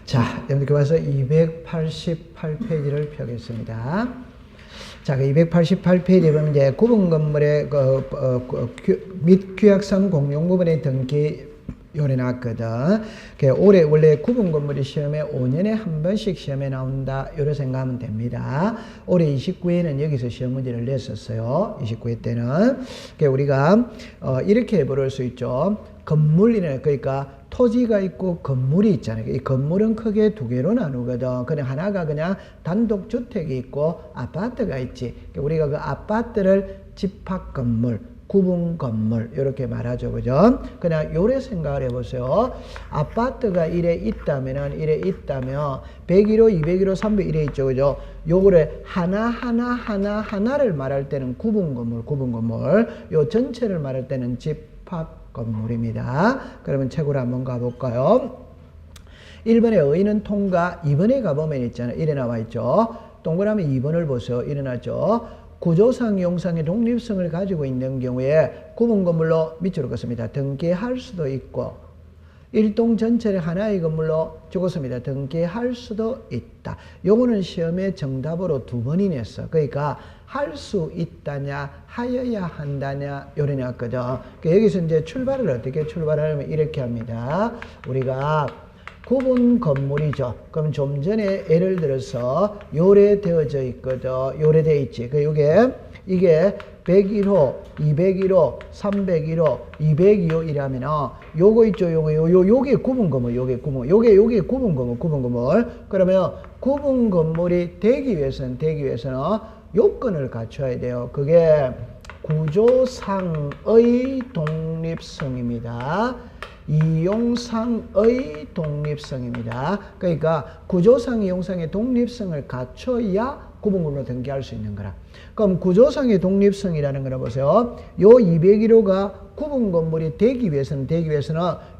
자, 여러분께 와서 288페이지를 펴겠습니다. 자, 그 288페이지에 보면 이제 구분 건물의 및 규약상 공용 부분의 등기 요래 나왔거든. 올해 원래 구분 건물이 시험에 5년에 한 번씩 시험에 나온다. 요래 생각하면 됩니다. 올해 29회에는 여기서 시험 문제를 냈었어요. 29회 때는. 우리가 이렇게 해볼 수 있죠. 건물이네. 그러니까 토지가 있고 건물이 있잖아요. 이 건물은 크게 두 개로 나누거든. 그냥 하나가 그냥 단독 주택이 있고 아파트가 있지. 우리가 그 아파트를 집합 건물, 구분 건물 이렇게 말하죠. 그죠? 그냥 요래 생각을 해보세요. 아파트가 이래 있다면 101호, 201호, 301호 이래 있죠. 그죠? 요거를 하나를 말할 때는 구분 건물, 요 전체를 말할 때는 집합 건물입니다. 그러면 책으로 한번 가볼까요? 1번에 의는 통과, 2번에 가보면 있잖아요. 이래 나와 있죠. 동그라미 2번을 보세요. 이래 나죠. 구조상, 용상의 독립성을 가지고 있는 경우에 구분 건물로 밑으로 긋습니다. 등기할 수도 있고, 일동 전체를 하나의 건물로 죽었습니다. 등기할 수도 있다. 요거는 시험에 정답으로 2번이 냈어. 그러니까 할 수 있다냐, 하여야 한다냐, 요래 나왔거든. 여기서 이제 출발을 어떻게 출발하냐면 이렇게 합니다. 우리가 구분 건물이죠. 그럼 좀 전에 예를 들어서 요래 되어져 있거든. 요래 되어 있지. 이게 101호, 201호, 301호, 202호 이라면 요거 있죠. 요게 구분 건물, 요게 구분 건물. 그러면 구분 건물이 되기 위해서는 요건을 갖춰야 돼요. 그게 구조상의 독립성입니다. 이용상의 독립성입니다. 그러니까 구조상, 이용상의 독립성을 갖춰야 구분건물로 등기할 수 있는 거라. 그럼 구조상의 독립성이라는 거를 보세요. 요 201호가 구분 건물이 되기 위해서는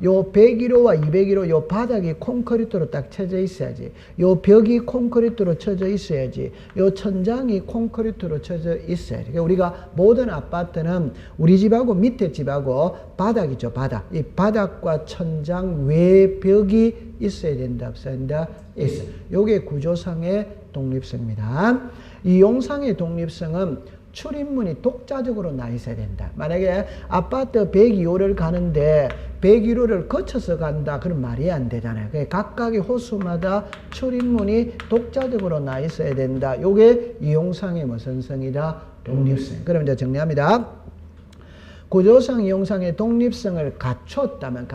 요 101호와 201호 요 바닥이 콘크리트로 딱 쳐져 있어야지. 요 벽이 콘크리트로 쳐져 있어야지. 요 천장이 콘크리트로 쳐져 있어야지. 그러니까 우리가 모든 아파트는 우리 집하고 밑에 집하고 바닥이죠. 바닥. 이 바닥과 천장 외벽이 있어야 된다. 없어야 된다. 있어. 요게 구조상의 독립성입니다. 이용상의 독립성은 출입문이 독자적으로 나 있어야 된다. 만약에 아파트 102호를 가는데 101호를 거쳐서 간다. 그럼 말이 안 되잖아요. 각각의 호수마다 출입문이 독자적으로 나 있어야 된다. 요게 이용상의 무슨 성이다? 독립성. 그럼 이제 정리합니다. 구조상, 이용상의 독립성을 갖췄다면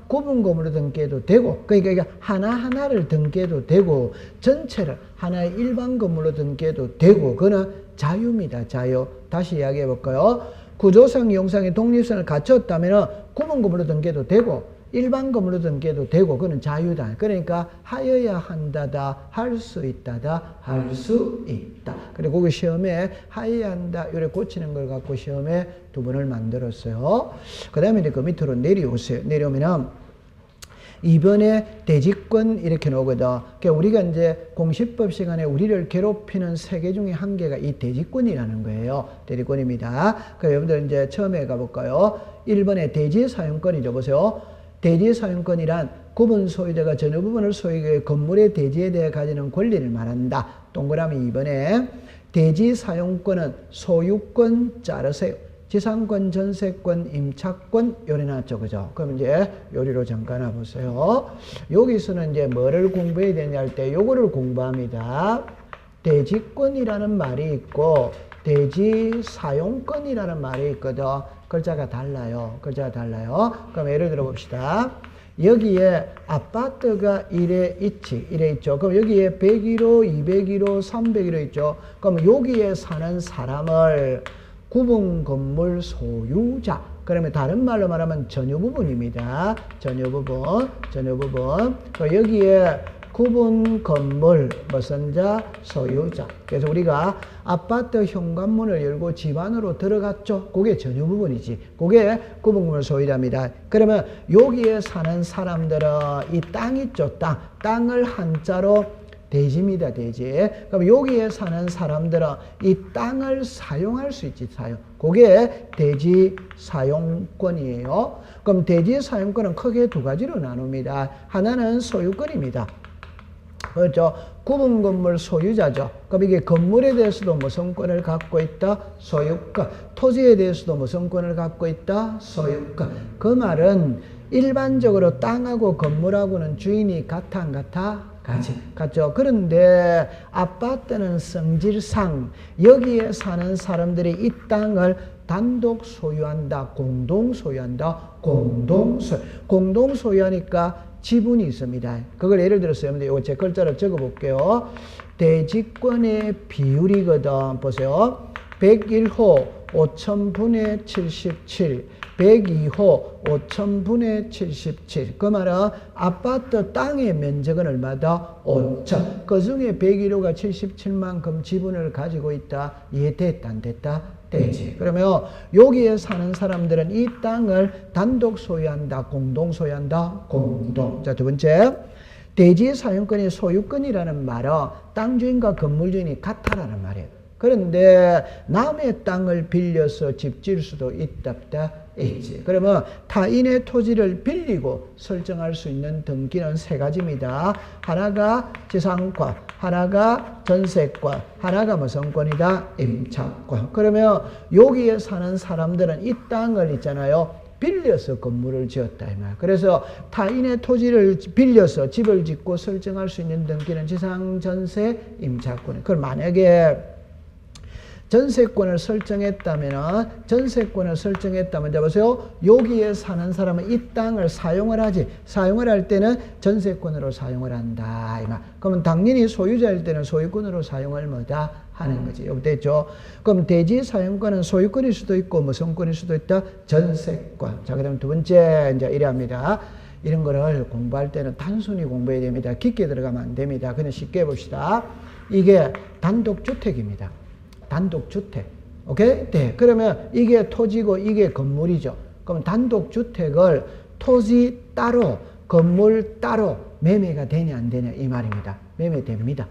구분 건물로 등기해도 되고, 그러니까 하나하나를 등기해도 되고, 전체를 하나의 일반 건물로 등기해도 되고, 그거는 자유입니다. 자유. 다시 이야기해 볼까요? 구조상, 이용상의 독립성을 갖췄다면 구분 건물로 등기해도 되고, 일반 건물로 등기해도 되고, 그거는 자유다. 그러니까 하여야 한다다, 할 수 있다다, 할 수 있다. 그리고 그 시험에 하여야 한다, 요래 고치는 걸 갖고 시험에 2번을 만들었어요. 그 다음에 그 밑으로 내려오세요. 내려오면은 이번에 대지권 이렇게 나오거든. 그러니까 우리가 이제 공시법 시간에 우리를 괴롭히는 3개 중에 한 개가 이 대지권이라는 거예요. 대지권입니다. 그러니까 여러분들 이제 처음에 가볼까요? 1번에 대지 사용권이죠. 보세요. 대지 사용권이란 구분 소유자가 전유 부분을 소유해 건물의 대지에 대해 가지는 권리를 말한다. 동그라미 2번에 대지 사용권은 소유권 자르세요. 지상권, 전세권, 임차권 요래 나왔죠. 그죠? 그럼 이제 요리로 잠깐 와보세요. 여기서는 이제 뭐를 공부해야 되냐 할 때 요거를 공부합니다. 대지권이라는 말이 있고 대지 사용권이라는 말이 있거든. 글자가 달라요. 그럼 예를 들어 봅시다. 여기에 아파트가 이래 있죠. 그럼 여기에 101호, 201호, 301호 있죠. 그럼 여기에 사는 사람을 구분 건물 소유자. 그러면 다른 말로 말하면 전유 부분입니다. 전유 부분. 여기에 구분 건물 무슨 자? 소유자. 그래서 우리가 아파트 현관문을 열고 집 안으로 들어갔죠. 그게 전유 부분이지. 그게 구분 건물 소유자입니다. 그러면 여기에 사는 사람들은 이 땅 있죠. 땅을 한자로 대지입니다. 대지. 그럼 여기에 사는 사람들은 이 땅을 사용할 수 있지. 그게 대지 사용권이에요. 그럼 대지 사용권은 크게 두 가지로 나눕니다. 하나는 소유권입니다. 그렇죠. 구분 건물 소유자죠. 그럼 이게 건물에 대해서도 무슨권을 갖고 있다? 소유권. 토지에 대해서도 무슨권을 갖고 있다? 소유권. 그 말은 일반적으로 땅하고 건물하고는 주인이 같아 안 같아? 같죠. 그런데 아파트는 성질상 여기에 사는 사람들이 이 땅을 단독 소유한다, 공동 소유한다, 공동 소유하니까 지분이 있습니다. 그걸 예를 들어서 여러분들 이거 제 글자로 적어 볼게요. 대지권의 비율이거든. 보세요. 101호 5000분의 77, 102호 5000분의 77. 그 말은 아파트 땅의 면적은 얼마다? 5000. 그 중에 101호가 77만큼 지분을 가지고 있다. 이해됐다 안 됐다? 되지. 그러면 여기에 사는 사람들은 이 땅을 단독 소유한다, 공동 소유한다, 공동. 자, 두 번째. 대지 사용권의 소유권이라는 말은 땅 주인과 건물 주인이 같다라는 말이에요. 그런데 남의 땅을 빌려서 집 지을 수도 있다, 있지. 그러면 타인의 토지를 빌리고 설정할 수 있는 등기는 세 가지입니다. 하나가 지상권, 하나가 전세권, 하나가 무슨 권이다? 임차권. 그러면 여기에 사는 사람들은 이 땅을 있잖아요. 빌려서 건물을 지었다 이 말. 그래서 타인의 토지를 빌려서 집을 짓고 설정할 수 있는 등기는 지상, 전세, 임차권. 그걸 만약에 전세권을 설정했다면 자 보세요. 여기에 사는 사람은 이 땅을 사용을 하지. 사용을 할 때는 전세권으로 사용을 한다 이 말. 그러면 당연히 소유자일 때는 소유권으로 사용을 뭐다 하는 거지. 여기 됐죠? 그럼 대지 사용권은 소유권일 수도 있고 무슨권일 수도 있다. 전세권. 자, 그다음 두 번째 이제 이래 합니다. 이런 거를 공부할 때는 단순히 공부해야 됩니다. 깊게 들어가면 안 됩니다. 그냥 쉽게 봅시다. 이게 단독주택입니다. 단독주택. 오케이? 네. 그러면 이게 토지고 이게 건물이죠. 그럼 단독주택을 토지 따로, 건물 따로 매매가 되냐 안 되냐 이 말입니다. 매매됩니다.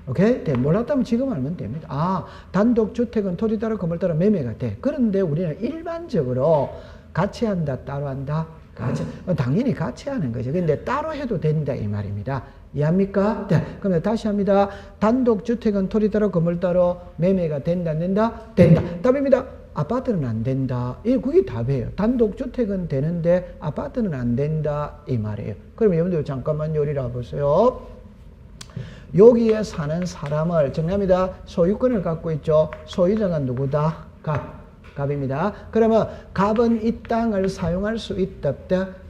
오케이? 네. 몰랐다면 지금 알면 됩니다. 아, 단독주택은 토지 따로, 건물 따로 매매가 돼. 그런데 우리는 일반적으로 같이 한다, 따로 한다? 같이. 당연히 같이 하는 거죠. 근데 따로 해도 된다 이 말입니다. 이해합니까? 네. 그럼 다시 합니다. 단독주택은 토지 따로 건물 따로 매매가 된다 안 된다? 된다. 답입니다. 아파트는 안 된다. 그게 답이에요. 단독주택은 되는데 아파트는 안 된다 이 말이에요. 그러면 여러분들 잠깐만 요리라 보세요. 여기에 사는 사람을 정리합니다. 소유권을 갖고 있죠. 소유자가 누구다? 갑입니다. 그러면 갑은 이 땅을 사용할 수 있다.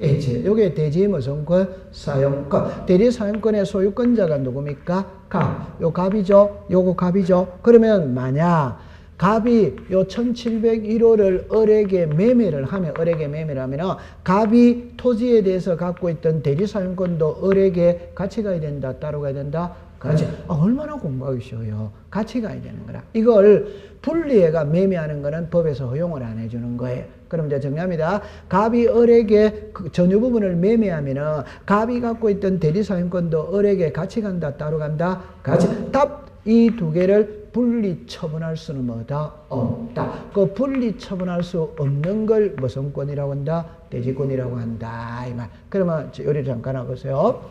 여기에 대지 무슨 권? 사용권. 대지 사용권의 소유권자가 누굽니까? 갑. 요 갑이죠. 요거 갑이죠. 그러면 만약 갑이 요 1701호를 을에게 매매를 하면 갑이 토지에 대해서 갖고 있던 대지 사용권도 을에게 같이 가야 된다. 따로 가야 된다. 같이. 얼마나 공부하기 쉬워요. 같이 가야 되는 거라. 이걸 분리해가 매매하는 거는 법에서 허용을 안 해주는 거예요. 그럼 이제 정리합니다. 갑이 을에게 그 전유 부분을 매매하면은 갑이 갖고 있던 대리사용권도 을에게 같이 간다, 따로 간다, 같이. 답 이 두 개를 분리 처분할 수는 뭐다? 없다. 그 분리 처분할 수 없는 걸 무슨 권이라고 한다? 대지권이라고 한다 이 말. 그러면 요리 잠깐 해보세요.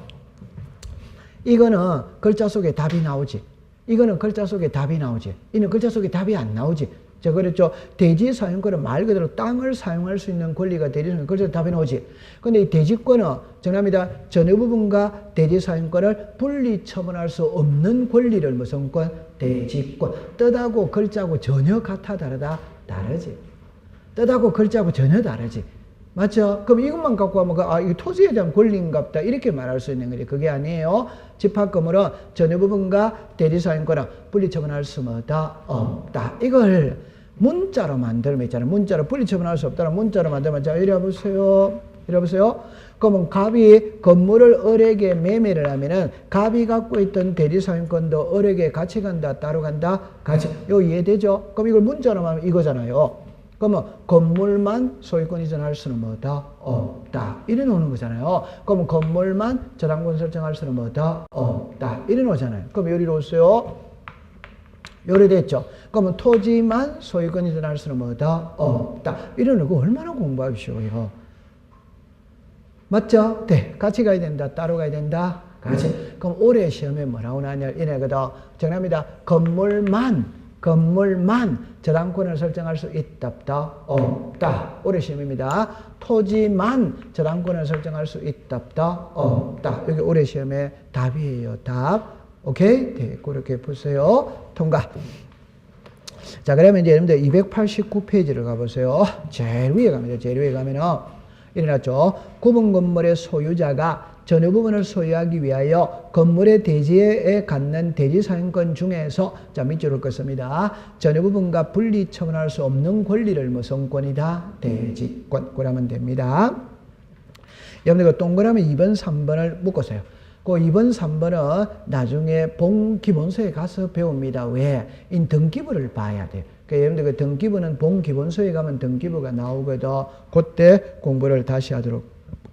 이거는 글자 속에 답이 나오지. 이거는 글자 속에 답이 나오지. 이는 글자 속에 답이 안 나오지. 제가 그랬죠. 대지 사용권은 말 그대로 땅을 사용할 수 있는 권리가 대지 사용권. 글자 답이 나오지. 근데 이 대지권은 정합니다. 전유 부분과 대지 사용권을 분리 처분할 수 없는 권리를 무슨 권? 대지권. 뜻하고 글자하고 전혀 같아 다르다? 다르지. 뜻하고 글자하고 전혀 다르지. 맞죠? 그럼 이것만 갖고 하면 이거 토지에 대한 권리인갑다 이렇게 말할 수 있는 거지. 그게 아니에요. 집합건물은 전유 부분과 대지사용권은 분리처분할 수 없다. 이걸 문자로 만들면 있잖아요. 문자로 분리처분할 수 없다는 문자로 만들면 자 이리 와보세요. 그러면 갑이 건물을 을에게 매매를 하면은 갑이 갖고 있던 대지사용권도 을에게 같이 간다, 따로 간다, 같이. 이거 이해되죠? 그럼 이걸 문자로 하면 이거잖아요. 그러면 건물만 소유권 이전할 수는 뭐다? 없다. 이래 놓는 거잖아요. 그러면 건물만 저당권 설정할 수는 뭐다? 없다. 이래 놓잖아요. 그럼 여기로 오세요. 요래 됐죠. 그러면 토지만 소유권이 드러날 수는 뭐다? 없다. 이러는 거 얼마나 공부하기 쉬워요. 맞죠? 네. 같이 가야 된다. 따로 가야 된다. 같이. 그럼 올해 시험에 뭐라고 나냐? 이래거든. 정답입니다. 건물만 저당권을 설정할 수 있다, 없다? 없다. 올해 시험입니다. 토지만 저당권을 설정할 수 있다, 없다? 없다. 여기 올해 시험의 답이에요. 답. 오케이? 네, 그렇게 보세요. 통과. 자, 그러면 이제 여러분들 289페이지를 가보세요. 제일 위에 갑니다. 제일 위에 가면은, 일어났죠. 구분 건물의 소유자가 전유 부분을 소유하기 위하여 건물의 대지에 갖는 대지 사용권 중에서, 자, 밑줄을 긋습니다. 전유 부분과 분리 처분할 수 없는 권리를 무슨 권이다? 대지권. 그러면 됩니다. 여러분들 그 동그라미 2번, 3번을 묶으세요. 그 2번, 3번은 나중에 본기본서에 가서 배웁니다. 왜? 이 등기부를 봐야 돼요. 그러니까 여러분들 그 등기부는 본기본서에 가면 등기부가 나오거든. 그때 공부를 다시 하도록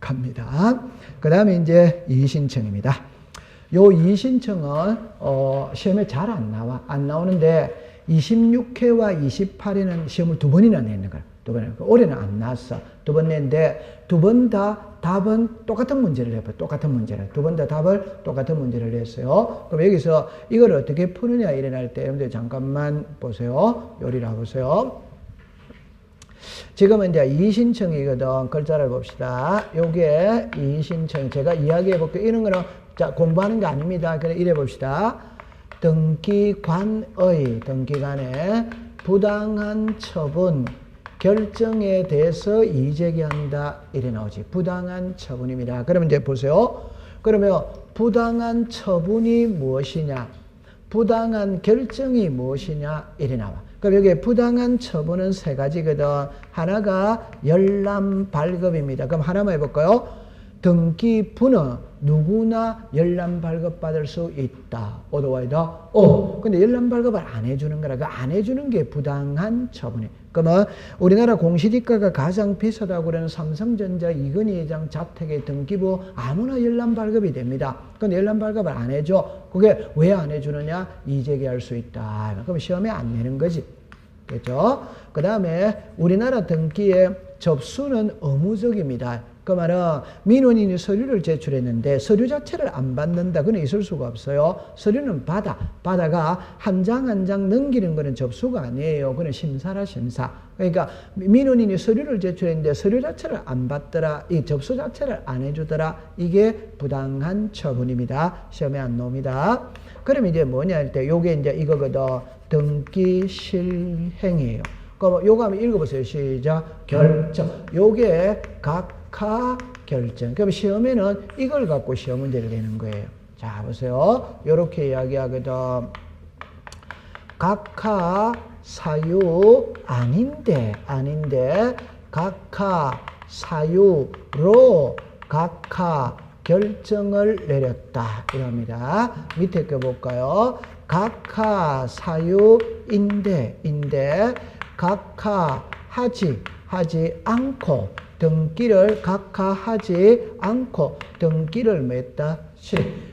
합니다. 그 다음에 이제 이의신청입니다. 요 이의신청은 시험에 잘 안 나와. 안 나오는데 26회와 28회는 시험을 2번이나 내는 거야. 2번. 올해는 안 나왔어. 2번 냈는데 2번 다 답은 똑같은 문제를 해봐요. 똑같은 문제를. 2번 다 답을 똑같은 문제를 냈어요. 그럼 여기서 이걸 어떻게 푸느냐 일어날 때 여러분들 잠깐만 보세요. 요리를 해보세요. 지금은 이제 이의신청이거든. 글자를 봅시다. 요게 이의신청. 제가 이야기해 볼게요. 이런 거는 자, 공부하는 게 아닙니다. 그래, 이래 봅시다. 등기관의 부당한 처분 결정에 대해서 이의제기한다. 이래 나오지. 부당한 처분입니다. 그러면 이제 보세요. 그러면 부당한 처분이 무엇이냐? 부당한 결정이 무엇이냐? 이래 나와. 그럼 여기 부당한 처분은 3가지거든. 하나가 열람 발급입니다. 그럼 하나만 해볼까요? 등기부는 누구나 열람 발급 받을 수 있다. 오도와이다. 근데 열람 발급을 안 해주는 거라. 그 안 해주는 게 부당한 처분이에요. 그러면 우리나라 공시지가가 가장 비싸다고 그러는 삼성전자 이건희 회장 자택의 등기부 아무나 열람 발급이 됩니다. 근데 열람 발급을 안 해줘. 그게 왜 안 해주느냐? 이의제기할 수 있다. 그럼 시험에 안 내는 거지. 그렇죠? 그 다음에 우리나라 등기의 접수는 의무적입니다. 그 말은 민원인이 서류를 제출했는데 서류 자체를 안 받는다. 그건 있을 수가 없어요. 서류는 받아가 한 장 한 장 넘기는 거는 접수가 아니에요. 그건 심사라 심사. 그러니까 민원인이 서류를 제출했는데 서류 자체를 안 받더라. 이 접수 자체를 안 해주더라. 이게 부당한 처분입니다. 시험에 안 나옵니다. 그럼 이제 뭐냐 할 때 요게 이제 이거거든. 등기 실행이에요. 그럼 요거 한번 읽어보세요. 시작. 결정. 요게 각하 결정. 그럼 시험에는 이걸 갖고 시험 문제를 내는 거예요. 자, 보세요. 요렇게 이야기하거든. 각하 사유 아닌데 각하 사유로 각하 결정을 내렸다. 이럽니다. 밑에 거 볼까요? 각하 사유인데 각하하지 않고 등기를 각하하지 않고 등기를 맺다.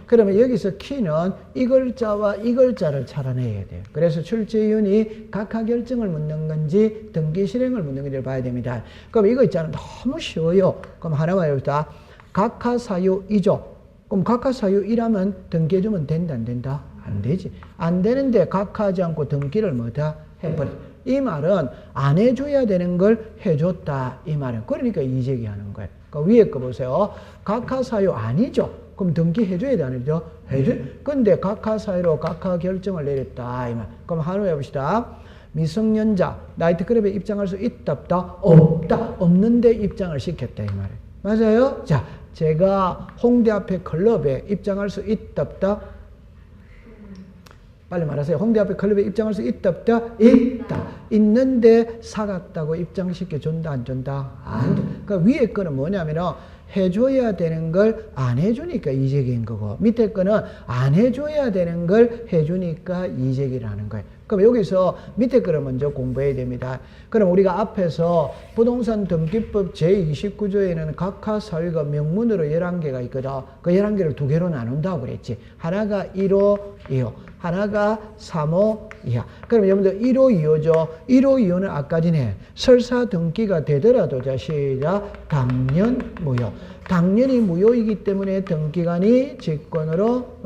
그러면 여기서 키는 이 글자와 이 글자를 찾아내야 돼요. 그래서 출제위원이 각하 결정을 묻는 건지 등기 실행을 묻는 건지를 봐야 됩니다. 그럼 이거 있잖아요. 너무 쉬워요. 그럼 하나만 해봅시다. 각하 사유이죠. 그럼 각하 사유이라면 등기해주면 된다, 안 된다? 안 되지. 안 되는데 각하하지 않고 등기를 뭐다? 해버려. 이 말은 안 해줘야 되는 걸 해줬다. 이 말은. 그러니까 이의제기하는 거예요. 그러니까 위에 거 보세요. 각하 사유 아니죠. 그럼 등기해줘야 돼, 안 해줘? 해줘. 근데 각하 사유로 각하 결정을 내렸다. 이 말. 그럼 한번 해봅시다. 미성년자 나이트클럽에 입장할 수 있다, 없다? 없다. 없는데 입장을 시켰다. 이 말이에요. 맞아요? 자, 제가 홍대 앞에 클럽에 입장할 수 있다, 없다? 빨리 말하세요. 홍대 앞에 클럽에 입장할 수 있다, 없다? 있다. 있는데 사갔다고 입장시켜 준다, 안 준다? 안 돼. 그러니까 위에 거는 뭐냐면은 해줘야 되는 걸 안 해주니까 이의제기인 거고, 밑에 거는 안 해줘야 되는 걸 해주니까 이의제기를 하는 거예요. 그럼 여기서 밑에 거를 먼저 공부해야 됩니다. 그럼 우리가 앞에서 부동산 등기법 제29조에는 각하 사유가 명문으로 11개가 있거든. 그 11개를 2개로 나눈다고 그랬지. 하나가 1호, 2호. 하나가 3호 이하. 그럼 여러분들 1호 2호죠. 1호 2호는 아까 전에 설사 등기가 되더라도 자 시작 당년 무효. 당연히 무효이기 때문에 등기관이 직권으로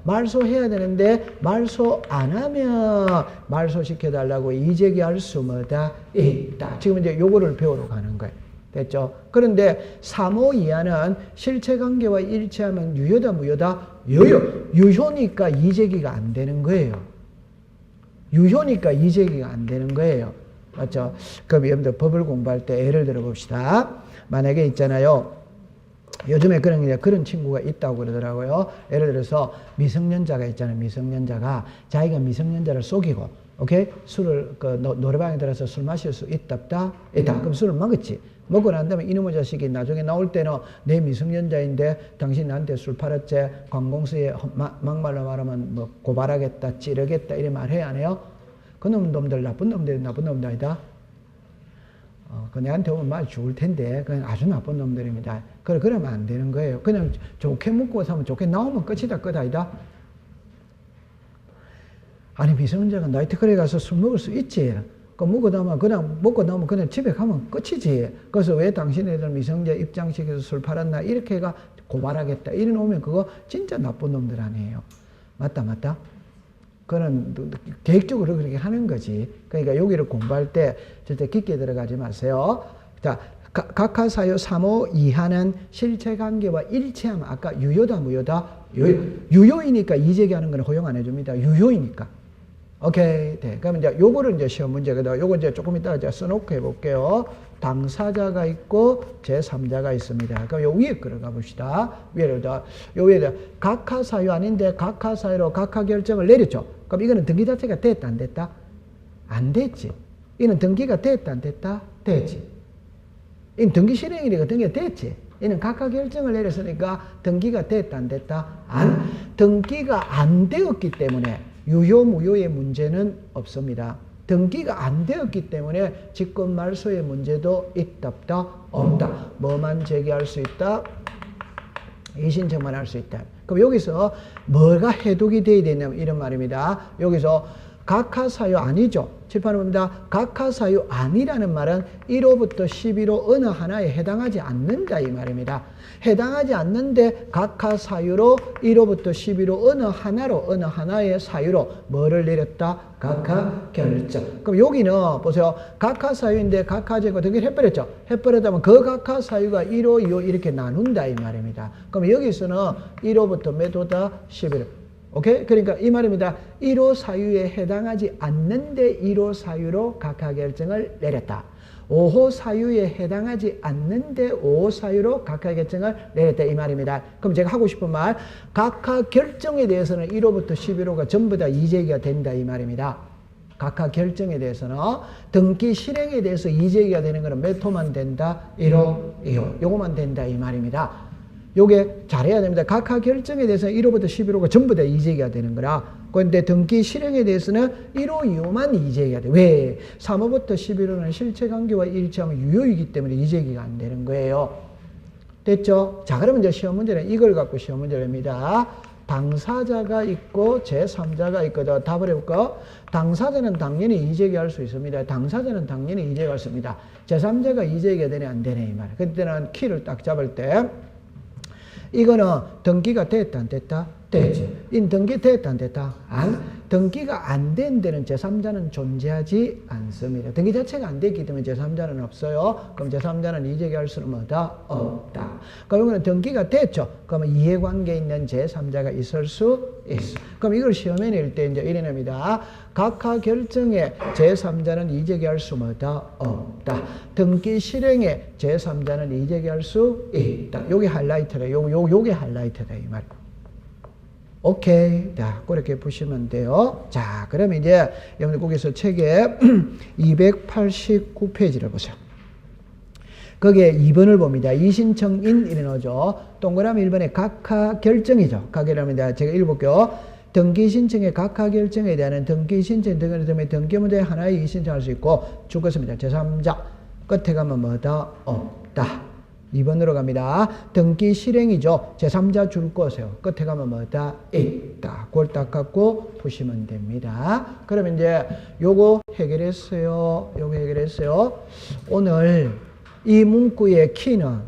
말소해야 되는데 말소 안 하면 말소시켜달라고 이재기할 수 뭐다 있다. 지금 이제 요거를 배우러 가는 거예요. 됐죠? 그런데 3호 이하는 실체관계와 일치하면 유효다 무효다? 유효니까 이재기가 안 되는 거예요. 유효니까 이재기가 안 되는 거예요. 맞죠? 그럼 여러분들 법을 공부할 때 예를 들어 봅시다. 만약에 있잖아요. 요즘에 그런 친구가 있다고 그러더라고요. 예를 들어서 미성년자가 있잖아요. 미성년자가 자기가 미성년자를 속이고, 오케이? 술을, 노래방에 들어서 술 마실 수 있다. 그럼 술을 먹었지. 먹고 난 다음에 이놈의 자식이 나중에 나올 때는 내 미성년자인데 당신 나한테 술 팔았지? 관공서에 막말로 말하면 뭐 고발하겠다, 찌르겠다, 이래 말해야 안 해요? 그놈 놈들 나쁜 놈들 아니다. 그 내한테 오면 말 죽을 텐데, 그냥 아주 나쁜 놈들입니다. 그러면 안 되는 거예요. 그냥 좋게 묻고 사면 좋게 나오면 끝이다, 끝 아니다? 아니, 미성년자가 나이트클럽에 가서 술 먹을 수 있지. 먹고 나면 그냥 집에 가면 끝이지. 그래서 왜 당신네들 미성년자 입장시켜서 술 팔았나? 이렇게가 고발하겠다. 이래 놓으면 그거 진짜 나쁜 놈들 아니에요. 맞다? 그런 계획적으로 그렇게 하는 거지. 그러니까 여기를 공부할 때 절대 깊게 들어가지 마세요. 자, 각하사유 3호 이하는 실체관계와 일치하면 아까 유효다 무효다? 유효이니까 이재기하는 건 허용 안 해줍니다. 유효이니까. 오케이. 네. 그러면 이제 요거를 이제 시험 문제거든. 요거 이제 조금 이따가 제가 써놓고 해볼게요. 당사자가 있고 제3자가 있습니다. 그럼 요 위에 끌어가 봅시다. 요 위에다 각하사유 아닌데 각하사유로 각하결정을 내렸죠. 그럼 이거는 등기 자체가 됐다 안 됐다? 안 됐지. 이는 등기가 됐다 안 됐다? 됐지. 이는 등기 실행이니까 등기가 됐지. 이는 각하결정을 내렸으니까 등기가 됐다 안 됐다? 등기가 안 되었기 때문에 유효 무효의 문제는 없습니다. 등기가 안 되었기 때문에 직권 말소의 문제도 있다 없다. 뭐만 제기할 수 있다? 이의신청만 할 수 있다. 그럼 여기서 뭐가 해독이 되어야 되냐면 이런 말입니다. 여기서 각하사유 아니죠. 칠판을 봅니다. 각하사유 아니라는 말은 1호부터 11호 어느 하나에 해당하지 않는다 이 말입니다. 해당하지 않는데 각하사유로 1호부터 11호 어느 하나의 사유로 뭐를 내렸다? 각하결정. 그럼 여기는 보세요. 각하사유인데 각하제거 등기를 해버렸죠. 해버렸다면 그 각하사유가 1호, 2호 이렇게 나눈다 이 말입니다. 그럼 여기서는 1호부터 몇 호다? 11호. 오케이? 그러니까 이 말입니다. 1호 사유에 해당하지 않는데 1호 사유로 각하결정을 내렸다. 5호 사유에 해당하지 않는데 5호 사유로 각하결정을 내렸다 이 말입니다. 그럼 제가 하고 싶은 말, 각하결정에 대해서는 1호부터 11호가 전부 다 이재기가 된다 이 말입니다. 각하결정에 대해서는 등기 실행에 대해서 이재기가 되는 것은 몇 호만 된다? 1호, 2호. 요거만 된다 이 말입니다. 요게 잘해야 됩니다. 각하결정에 대해서는 1호부터 11호가 전부 다 이재기가 되는 거라. 그런데 등기 실행에 대해서는 1호, 2호만 이재기가 돼. 왜? 3호부터 11호는 실체관계와 일치하면 유효이기 때문에 이재기가 안 되는 거예요. 됐죠? 자, 그러면 이제 시험 문제는 이걸 갖고 시험 문제를 합니다. 당사자가 있고 제3자가 있거든. 답을 해볼까? 당사자는 당연히 이재기할 수 있습니다. 당사자는 당연히 이재기할 수 있습니다. 제3자가 이재기가 되네 안 되네 이 말이에요. 그때는 키를 딱 잡을 때 이거는 등기가 됐다 안 됐다? 됐지. 등기 됐다 안 됐다? 등기가 안 된 데는 제3자는 존재하지 않습니다. 등기 자체가 안 됐기 때문에 제3자는 없어요. 그럼 제3자는 이재기할 수는 뭐다? 없다. 그러면 등기가 됐죠. 그러면 이해관계 있는 제3자가 있을 수 있어. 그럼 이걸 시험에 낼 때 이제 이래 냅니다. 각하결정에 제3자는 이재기할 수 뭐다? 없다. 등기 실행에 제3자는 이재기할 수 있다. 요게 하이라이트다. 요게 하이라이트다 이 말. 오케이. 자, 그렇게 보시면 돼요. 자, 그러면 이제 여러분들 거기서 책에 289페이지를 보세요. 거기에 2번을 봅니다. 이신청인 이래 나오죠. 동그라미 1번에 각하결정이죠. 각하결정입니다. 제가 읽어볼게요. 등기신청의 각하결정에 대한 등기신청 등을 때문에 등기문제 하나의 이신청할 수 있고 죽었습니다. 제3자 끝에 가면 뭐다? 없다. 2번으로 갑니다. 등기 실행이죠. 제3자 줄 것이에요. 끝에 가면 뭐다? 있다. 그걸 딱 갖고 보시면 됩니다. 그러면 이제 요거 해결했어요. 요거 해결했어요. 오늘 이 문구의 키는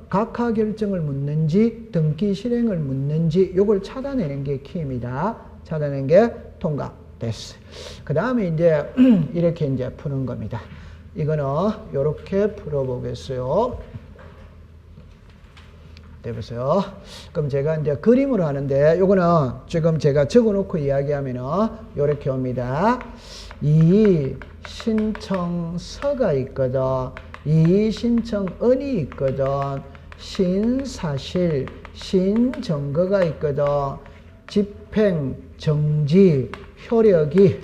각하 결정을 묻는지 등기 실행을 묻는지 요걸 찾아내는 게 키입니다. 찾아내는 게 통과됐어요. 그 다음에 이제 이렇게 이제 푸는 겁니다. 이거는 요렇게 풀어보겠어요. 해보세요. 그럼 제가 이제 그림으로 하는데 요거는 지금 제가 적어놓고 이야기하면은 요렇게 옵니다. 이 신청서가 있거든. 이 신청언이 있거든. 신사실, 신증거가 있거든. 집행, 정지, 효력이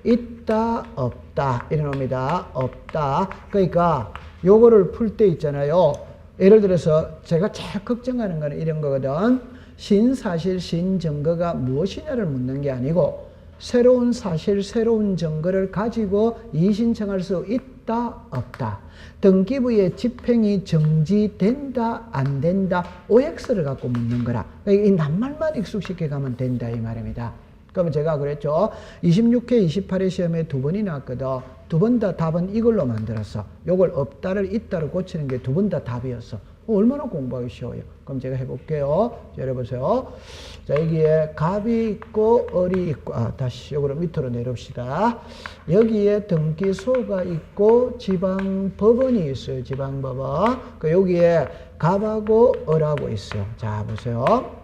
있다, 없다. 이런 겁니다. 없다. 그러니까 요거를 풀 때 있잖아요. 예를 들어서 제가 제일 걱정하는 거는 이런 거거든. 신사실, 신증거가 무엇이냐를 묻는 게 아니고 새로운 사실, 새로운 증거를 가지고 이의신청할 수 있다, 없다. 등기부의 집행이 정지된다, 안 된다. OX를 갖고 묻는 거라. 이 낱말만 익숙시켜 가면 된다 이 말입니다. 그러면 제가 그랬죠. 26회, 28회 시험에 2번이 나왔거든. 2번 다 답은 이걸로 만들었어. 요걸 없다를 있다를 고치는 게 2번 다 답이었어. 얼마나 공부하기 쉬워요. 그럼 제가 해볼게요. 여러보세요. 자, 여기에 갑이 있고 을이 있고, 다시 요거를 밑으로 내려옵시다. 여기에 등기소가 있고 지방법원이 있어요. 지방법원. 여기에 갑하고 을하고 있어요. 자, 보세요.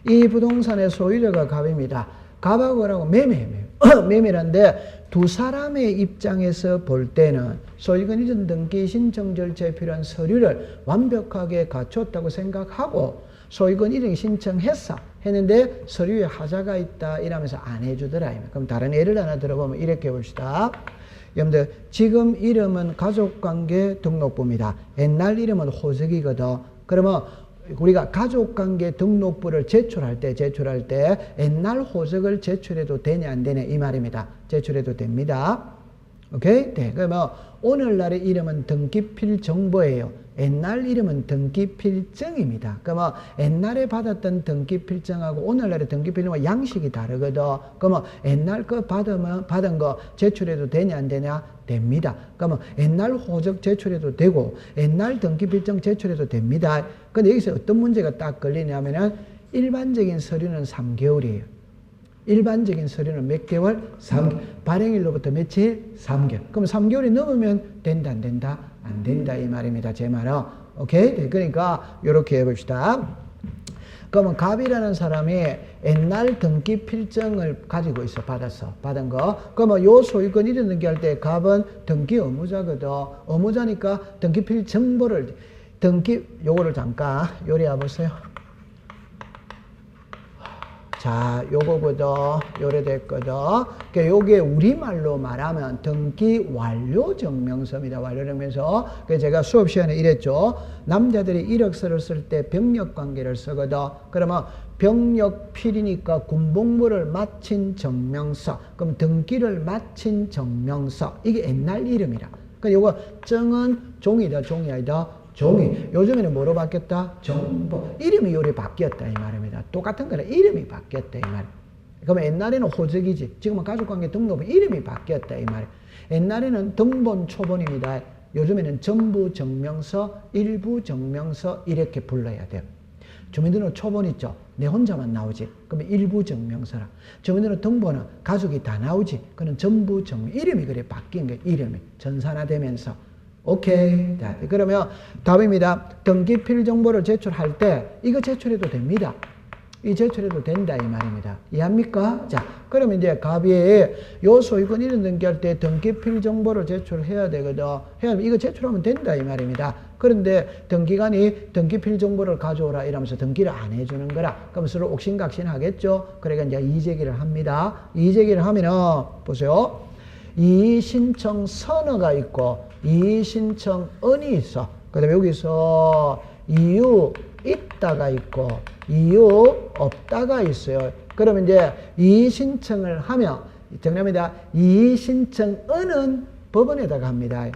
이 부동산의 소유자가 갑입니다. 갑하고 을하고 매매란데 두 사람의 입장에서 볼 때는 소유권 이전 등기 신청 절차에 필요한 서류를 완벽하게 갖췄다고 생각하고 소유권 이전 신청했는데 서류에 하자가 있다 이러면서 안 해주더라. 그럼 다른 예를 하나 들어보면 이렇게 봅시다. 여러분들 지금 이름은 가족관계 등록부입니다. 옛날 이름은 호적이거든. 그러면 우리가 가족관계 등록부를 제출할 때 옛날 호적을 제출해도 되냐 안 되냐 이 말입니다. 제출해도 됩니다. 오케이? 네. 그러면 오늘날의 이름은 등기필 정보예요. 옛날 이름은 등기필증입니다. 그러면 옛날에 받았던 등기필증하고 오늘날의 등기필증은 양식이 다르거든. 그러면 옛날 거 받은 거 제출해도 되냐 안 되냐? 됩니다. 그러면 옛날 호적 제출해도 되고 옛날 등기필증 제출해도 됩니다. 근데 여기서 어떤 문제가 딱 걸리냐면은 일반적인 서류는 3개월이에요. 일반적인 서류는 몇 개월? 3개월. 발행일로부터 며칠? 3개월. 그럼 3개월이 넘으면 된다, 안 된다? 안 된다, 이 말입니다. 제 말은. 오케이? 네, 그러니까, 요렇게 해봅시다. 그러면 갑이라는 사람이 옛날 등기 필증을 가지고 있어. 받은 거. 그러면 요 소유권 이전 등기할 때 갑은 등기 의무자거든. 의무자니까 등기필 정보를, 요거를 잠깐 요리해 보세요. 자, 요거거든. 요래됐거든. 그러니까 요게 우리말로 말하면 등기 완료 증명서입니다. 완료 증명서. 그래서 제가 수업 시간에 이랬죠. 남자들이 이력서를 쓸 때 병력 관계를 쓰거든. 그러면 병력필이니까 군복무를 마친 증명서. 그럼 등기를 마친 증명서. 이게 옛날 이름이라. 그러니까 요거 정은 종이다, 종이 아니다. 종이. 요즘에는 뭐로 바뀌었다? 정보. 이름이 요리 바뀌었다 이 말입니다. 똑같은 거라 이름이 바뀌었다 이 말. 그러면 옛날에는 호적이지. 지금은 가족관계 등록부 이름이 바뀌었다 이 말. 옛날에는 등본 초본입니다. 요즘에는 전부 증명서, 일부 증명서 이렇게 불러야 돼요. 주민등록 초본 있죠. 내 혼자만 나오지. 그러면 일부 증명서라. 주민등록 등본은 가족이 다 나오지. 그건 전부 증명. 이름이 그래 바뀐 거예요. 이름이 전산화되면서. 오케이. 자, 그러면 답입니다. 등기필 정보를 제출할 때 이거 제출해도 됩니다. 이 제출해도 된다 이 말입니다. 이해합니까? 자, 그러면 이제 갑이 요 소유권 이전 등기할 때 등기필 정보를 제출해야 되거든. 해야 이거 제출하면 된다 이 말입니다. 그런데 등기관이 등기필 정보를 가져오라 이러면서 등기를 안 해주는 거라. 그럼 서로 옥신각신 하겠죠. 그러니까 이제 이의제기를 합니다. 이의제기를 하면은 보세요. 이의신청 선어가 있고 이의신청언이 있어. 그 다음에 여기서 이유 있다가 있고 이유 없다가 있어요. 그러면 이제 이의신청을 하면 정답입니다. 이의신청언은 법원에다가 합니다.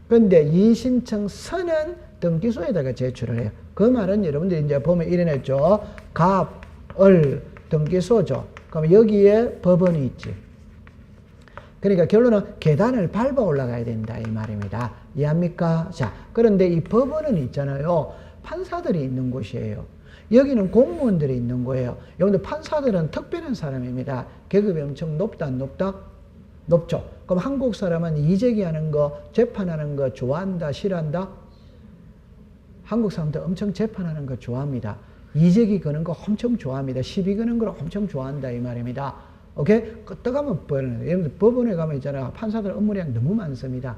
그런데 이신청서는 등기소에다가 제출을 해요. 그 말은 여러분들이 이제 보면 이래냈죠. 갑, 을, 등기소죠. 그럼 여기에 법원이 있지. 그러니까 결론은 계단을 밟아 올라가야 된다 이 말입니다. 이해합니까? 자, 그런데 이 법원은 있잖아요. 판사들이 있는 곳이에요. 여기는 공무원들이 있는 거예요. 여러분들 판사들은 특별한 사람입니다. 계급이 엄청 높다 안 높다? 높죠. 그럼 한국 사람은 이재기하는 거, 재판하는 거 좋아한다, 싫어한다? 한국 사람들 엄청 재판하는 거 좋아합니다. 이재기 거는 거 엄청 좋아합니다. 시비 거는 걸 엄청 좋아한다 이 말입니다. 오케이? 떠가면 법원에 가면 있잖아요. 판사들 업무량 너무 많습니다.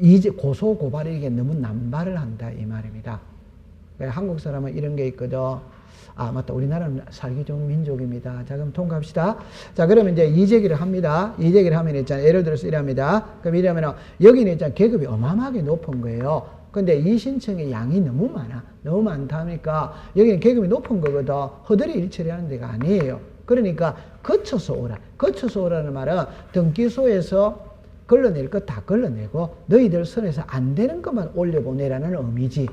이제 고소 고발이 이게 너무 남발을 한다 이 말입니다. 한국 사람은 이런 게 있거든. 아 맞다, 우리나라는 살기 좋은 민족입니다. 자 그럼 통과합시다. 자 그러면 이제 이재기를 합니다. 이재기를 하면 있잖아요. 예를 들어서 이랍니다. 그럼 이러면 여기는 있잖아요. 계급이 어마어마하게 높은 거예요. 근데 이신청의 양이 너무 많아. 너무 많다 하니까 여기는 계급이 높은 거거든. 허들이 일처리하는 데가 아니에요. 그러니까 거쳐서 오라. 거쳐서 오라는 말은 등기소에서 걸러낼 것 다 걸러내고 너희들 선에서 안 되는 것만 올려보내라는 의미지.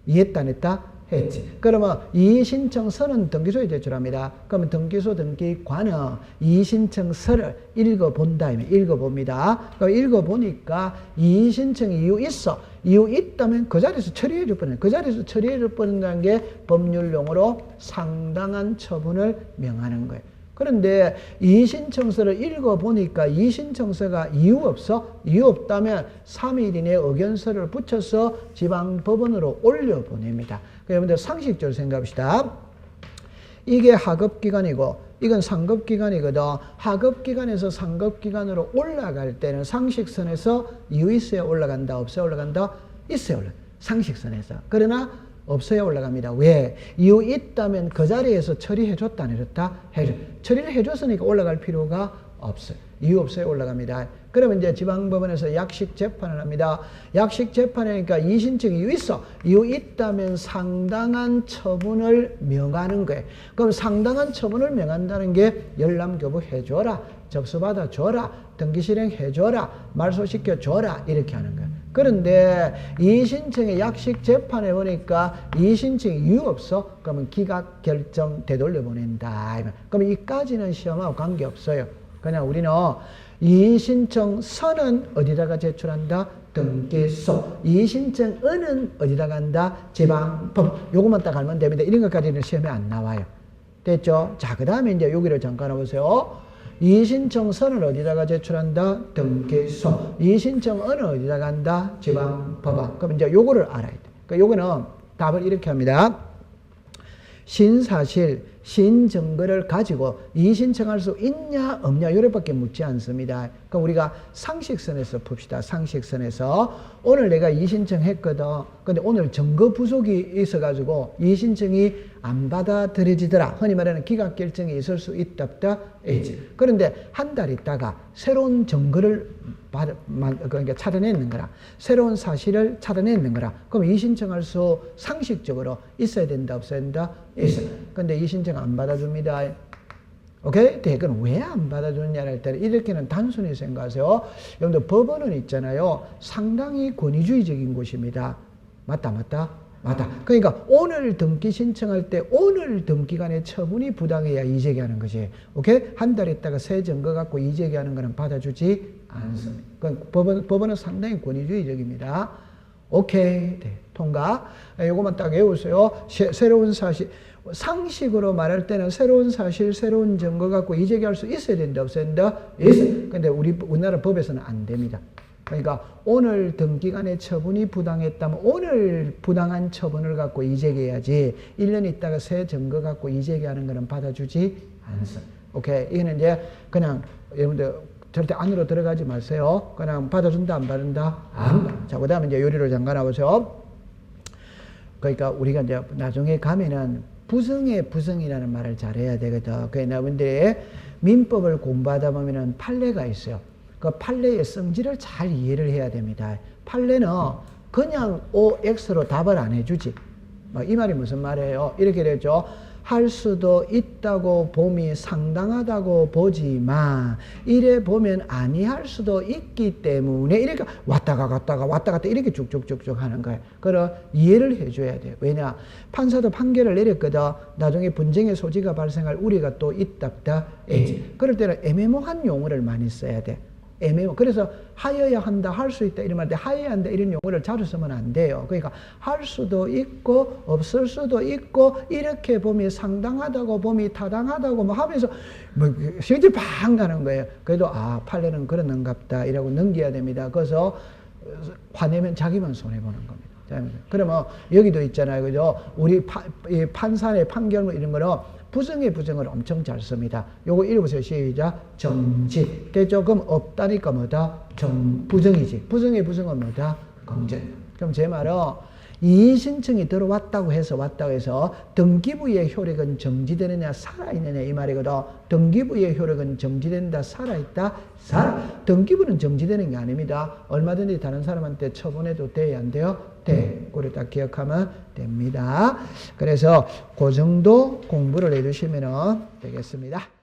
이해했다 안 했다? 했지. 그러면 이의신청서는 등기소에 제출합니다. 그러면 등기소 등기관은 이의신청서를 읽어본다. 읽어봅니다. 그럼 읽어보니까 이의신청 이유 있어. 이유 있다면 그 자리에서 처리해 줄 뻔해. 그 자리에서 처리해 줄 뻔한다는 게 법률용어로 상당한 처분을 명하는 거예요. 그런데 이의신청서를 읽어보니까 이의신청서가 이유 없어? 이유 없다면 3일 이내에 의견서를 붙여서 지방법원으로 올려보냅니다. 여러분들 상식적으로 생각합시다. 이게 하급기관이고 이건 상급기관이거든. 하급기관에서 상급기관으로 올라갈 때는 상식선에서 이유 있어야 올라간다, 없어야 올라간다? 있어야 올라간다. 상식선에서. 그러나 없어야 올라갑니다. 왜? 이유 있다면 그 자리에서 처리해줬다 안 해줬다? 해줘. 처리를 해줬으니까 올라갈 필요가 없어요. 이유 없어야 올라갑니다. 그러면 이제 지방법원에서 약식 재판을 합니다. 약식 재판이니까 이의신청 이유 있어. 이유 있다면 상당한 처분을 명하는 거예요. 그럼 상당한 처분을 명한다는 게 열람교부 해줘라, 접수받아 줘라, 등기실행 해줘라, 말소시켜 줘라 이렇게 하는 거예요. 그런데 이의신청의 약식 재판에 보니까 이의신청이 이유 없어? 그러면 기각 결정 되돌려 보낸다. 그러면 이까지는 시험하고 관계없어요. 그냥 우리는 이의신청서는 어디다가 제출한다? 등기소. 이의신청은은 어디다 간다? 지방법. 요것만 딱 알면 됩니다. 이런 것까지는 시험에 안 나와요. 됐죠? 자, 그 다음에 이제 여기를 잠깐 해보세요. 이의신청서는 어디다가 제출한다? 등기소. 이의신청은은 어디다 간다? 지방법원. 그럼 이제 요거를 알아야 돼. 그러니까 요거는 답을 이렇게 합니다. 신사실, 신증거를 가지고 이의신청할 수 있냐 없냐 요래밖에 묻지 않습니다. 그럼 우리가 상식선에서 풉시다. 상식선에서 오늘 내가 이의신청했거든. 근데 오늘 증거 부족이 있어가지고 이의신청이 안 받아들여지더라. 흔히 말하는 기각결정이 있을 수 있다 없다? 있지. 그런데 한 달 있다가 새로운 증거를 그러니까 찾아내는 거라. 새로운 사실을 찾아내는 거라. 그럼 이의신청할 수 상식적으로 있어야 된다 없어야 된다? 있어. 근데 이의신청 안 받아줍니다. 오케이? 그건 왜 안 받아주느냐를 할 때는 이렇게는 단순히 생각하세요. 여러분들 법원은 있잖아요. 상당히 권위주의적인 곳입니다. 맞다 맞다? 맞다. 그러니까 오늘 등기 신청할 때 오늘 등기간의 처분이 부당해야 이재기하는 거지. 오케이? 한 달 있다가 새 증거 갖고 이재기하는 거는 받아주지 않습니다. 그러니까 법원은 상당히 권위주의적입니다. 오케이. 네. 통과. 요것만 딱 외우세요. 새로운 사실. 상식으로 말할 때는 새로운 사실, 새로운 증거 갖고 이재기할 수 있어야 된다, 없어야 된다? 있어. 근데 우리나라 법에서는 안 됩니다. 그러니까 오늘 등기간의 처분이 부당했다면 오늘 부당한 처분을 갖고 이재기해야지 1년 있다가 새 증거 갖고 이재기하는 거는 받아주지 않습니다. 오케이. 이거는 이제 그냥 여러분들 절대 안으로 들어가지 마세요. 그냥 받아준다, 안 받는다? 안 받아. 자, 그 다음에 이제 요리를 잠깐 해보세요. 그러니까 우리가 이제 나중에 가면은 부성의 부성이라는 말을 잘해야 되거든. 그래서 여러분들이 민법을 공부하다 보면은 판례가 있어요. 그 판례의 성질을 잘 이해를 해야 됩니다. 판례는 그냥 OX로 답을 안 해주지. 이 말이 무슨 말이에요? 이렇게 되죠. 할 수도 있다고 봄이 상당하다고 보지만 이래 보면 아니할 수도 있기 때문에 이렇게 왔다가 갔다가 이렇게 쭉쭉쭉쭉 하는 거예요. 그럼 이해를 해줘야 돼요. 왜냐? 판사도 판결을 내렸거든. 나중에 분쟁의 소지가 발생할 우려가 또 있답다. 그럴 때는 애매모호한 용어를 많이 써야 돼. 애매모. 그래서 하여야 한다, 할 수 있다 이런 말인데 하여야 한다 이런 용어를 자주 쓰면 안 돼요. 그러니까 할 수도 있고 없을 수도 있고 이렇게 봄이 상당하다고 봄이 타당하다고 뭐 하면서 뭐 실질 팡 가는 거예요. 그래도 판례는 그러는갑다 이라고 넘겨야 됩니다. 그래서 화내면 자기만 손해보는 겁니다. 그러면 여기도 있잖아요. 그죠? 우리 판사의 판결문 이런 거는 부정의 부정을 엄청 잘 씁니다. 요거 읽어보세요. 시작. 정지. 그게 조금 없다니까 뭐다? 부정이지. 부정의 부정은 뭐다? 공정. 그럼 제 말은 이의 신청이 들어왔다고 해서 등기부의 효력은 정지되느냐 살아있느냐 이 말이거든. 등기부의 효력은 정지된다 살아있다? 등기부는 정지되는 게 아닙니다. 얼마든지 다른 사람한테 처분해도 돼야 안 돼요? 돼. 그걸 딱 기억하면 됩니다. 그래서 그 정도 공부를 해두시면 되겠습니다.